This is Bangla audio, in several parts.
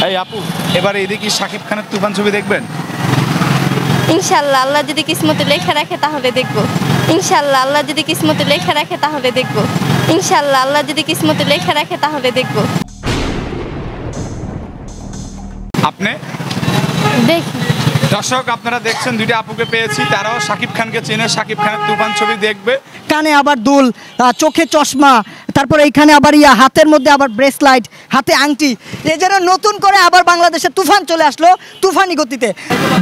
এই আপু, এবারে এদিকে শাকিব খানের তুফান ছবি দেখবেন? ইনশাআল্লাহ, আল্লাহ যদি কিসমতে লেখা রাখে তাহলে দেখব। ইনশাআল্লাহ, আল্লাহ যদি কিসমতে লেখা রাখে তাহলে দেখব। ইনশাআল্লাহ, আল্লাহ যদি কিসমতে লেখা রাখে তাহলে দেখব। আপনি দেখি। দর্শক, আপনারা দেখছেন দুইটা আপুকে পেয়েছি, তারাও শাকিব খানকে চেনে, শাকিব খানের তুফান ছবি দেখবে। কানে আবার দুল, চোখে চশমা, তারপরে এইখানে আবার হাতের মধ্যে আবার ব্রেসলাইট, হাতে আংটি। এ যেন নতুন করে আবার বাংলাদেশে তুফান চলে আসলো তুফানি গতিতে।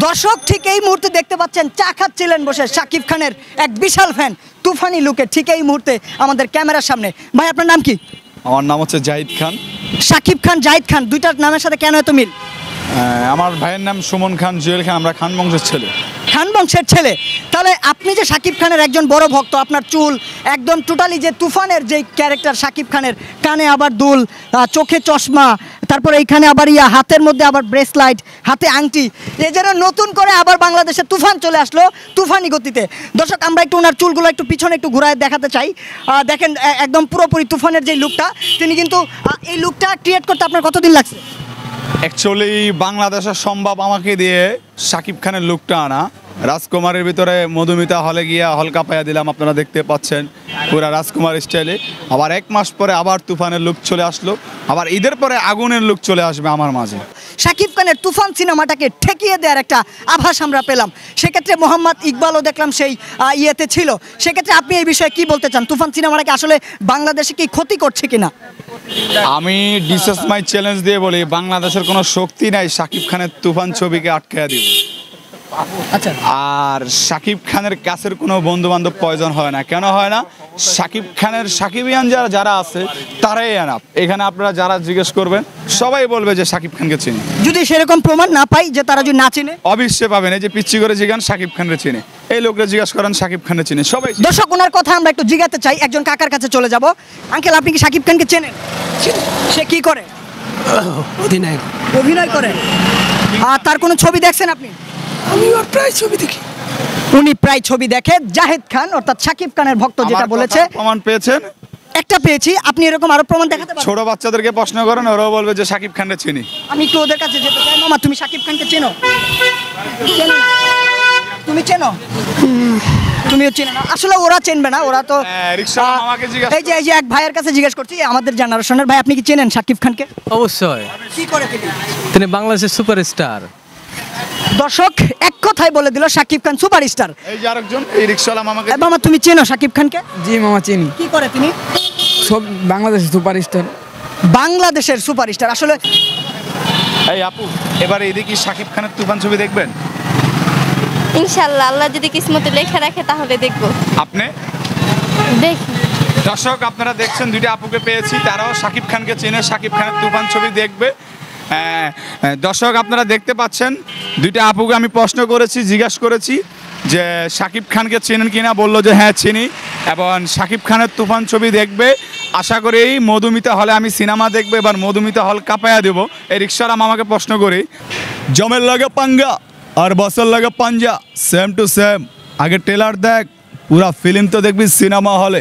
দর্শক ঠিক এই মুহূর্তে দেখতে পাচ্ছেন চা খাচ্ছিলেন বসে শাকিব খানের এক বিশাল ফ্যান তুফানি লুকে ঠিক এই মুহূর্তে আমাদের ক্যামেরার সামনে। ভাই, আপনার নাম কি? আমার নাম হচ্ছে জাহিদ খান। শাকিব খান, জাহিদ খান, দুইটার নামের সাথে কেন এত মিল? আমার ভাইয়ের নাম সুমন খান, জুয়েল খান, আমরা খান বংশের ছেলে। খান বংশের ছেলে। তাহলে আপনি যে শাকিব খানের একজন বড় ভক্ত, আপনার চুল একদম টোটালি যে তুফানের যে ক্যারেক্টার শাকিব খানের, কানে আবার দুল, চোখে চশমা, তারপরে এইখানে আবার হাতের মধ্যে আবার ব্রেসলাইট, হাতে আংটি। এ যেন নতুন করে আবার বাংলাদেশে তুফান চলে আসলো তুফানি গতিতে। দর্শক, আমরা একটু ওনার চুলগুলো একটু পিছনে একটু ঘুরায় দেখাতে চাই। দেখেন একদম পুরোপুরি তুফানের যে লুকটা, তিনি কিন্তু এই লুকটা ক্রিয়েট করতে আপনার কতদিন লাগছে? অ্যাকচুয়ালি বাংলাদেশের সম্ভব আমাকে দিয়ে শাকিব খানের লুকটা আনা। রাজকুমারের ভিতরে মধুমিতা হলে গিয়া হলকা পাইয়া দিলাম, আপনারা দেখতে পাচ্ছেন পুরা রাজকুমার স্টাইলে। আবার 1 মাস পরে আবার তুফানের লুক চলে আসলো, আবার ঈদের পরে আগুনের লুক চলে আসবে আমার মাঝে। শাকিব খানের তুফান সিনেমাটাকে ঠেকিয়ে দেওয়ার একটা আভাস আমরা পেলাম। সেক্ষেত্রে মোহাম্মদ ইকবালও দেখলাম সেই ইয়েতে ছিল। সেক্ষেত্রে আপনি এই বিষয়ে কি বলতে চান? তুফান সিনেমাটাকে আসলে বাংলাদেশে কি ক্ষতি করছে কিনা? আমি ডিসেস মাই চ্যালেঞ্জ দিয়ে বলি, বাংলাদেশের কোনো শক্তি নাই শাকিব খানের তুফান ছবিকে আটকে দিব। আচ্ছা, আর শাকিব খানের কাছের কোনো বন্ধু বান্ধব প্রয়োজন হয় না। কেন হয় না? শাকিব খানের সাকিবিয়ান যারা আছে তারাই এনাফ। এখানে আপনারা যারা জিজ্ঞেস করবেন সবাই বলবে যে শাকিব খানকে চিনি। যদি সেরকম প্রমাণ না পাই যে তারা যদি না চিনে, অবশ্যই পাবেন। এই যে পিচ্ছি করে জিজ্ঞান শাকিব খানকে চিনি, এই লোকরা জিজ্ঞাসা করেন শাকিব খানকে চিনি, সবাই। দর্শক, ওনার কথা আমরা একটু জিজ্ঞাতে চাই। একজন কাকার কাছে চলে যাব। আঙ্কেল, আপনি কি শাকিব খানকে চেনেন? সে কি করে? অভিনয় করে। আর তার কোনো ছবি দেখছেন আপনি? আমি ওর প্রায় ছবি দেখি। উনি প্রায় ছবি দেখে। জাহিদ খান অর্থাৎ শাকিব খানের ভক্ত যেটা বলেছে, প্রমাণ পেয়েছেন? একটা পেয়েছি। আপনি এরকম আরো প্রমাণ দেখাতে পারেন? ছোট বাচ্চাদেরকে প্রশ্ন করেন, ওরাও বলবে যে শাকিব খানকে চিনি। আমি একটু ওদের কাছে যেতে চাই। মামা, তুমি শাকিব খানকে চেনো? চেনো না? তুমি চেনো? তুমিও চেনো না? আসলে ওরা চিনবে না, ওরা তো এই যে এক ভাইয়ের কাছে জিজ্ঞেস করছি, আমাদের জেনারেশনের ভাই, আপনি কি চেনেন শাকিব খানকে? অবশ্যই। কি করে তিনি বাংলাদেশের সুপারস্টার। দর্শক এক কথাই বলে দিল, শাকিব খান সুপারস্টার। এই যে আরেকজন, এই রিকশাওয়ালা মামাকে। মামা, তুমি চেনো শাকিব খানকে? জি মামা, চিনি। কি করে তিনি? সব বাংলাদেশের সুপারস্টার। বাংলাদেশের সুপারস্টার আসলে। এই আপু, এবারে এদিকে শাকিব খানের তুফান ছবি দেখবেন? ইনশাআল্লাহ, আল্লাহ যদি কিসমতে লেখা রাখে তাহলে দেখব। আপনি দেখি। দর্শক, আপনারা দেখছেন দুইটা আপুকে পেয়েছি, তারাও শাকিব খানকে চেনে, শাকিব খানের তুফান ছবি দেখবে। দর্শক, আপনারা দেখতে পাচ্ছেন দুইটা আপুকে আমি প্রশ্ন করেছি, জিজ্ঞাসা করেছি যে শাকিব খানকে চেনেন কিনা, বললো যে হ্যাঁ চিনি, এবং শাকিব খানের তুফান ছবি দেখবে। আশা করি মধুমিতা হলে আমি সিনেমা দেখবো, এবার মধুমিতা হল কাঁপায়া দেবো। এই রিক্সাওয়ালা মামাকে প্রশ্ন করি, জমের লাগে পাঙ্গা আর বসের লাগে পাঞ্জা, সেম টু সেম। আগে ট্রেলার দেখ, পুরা ফিল্ম তো দেখবি সিনেমা হলে।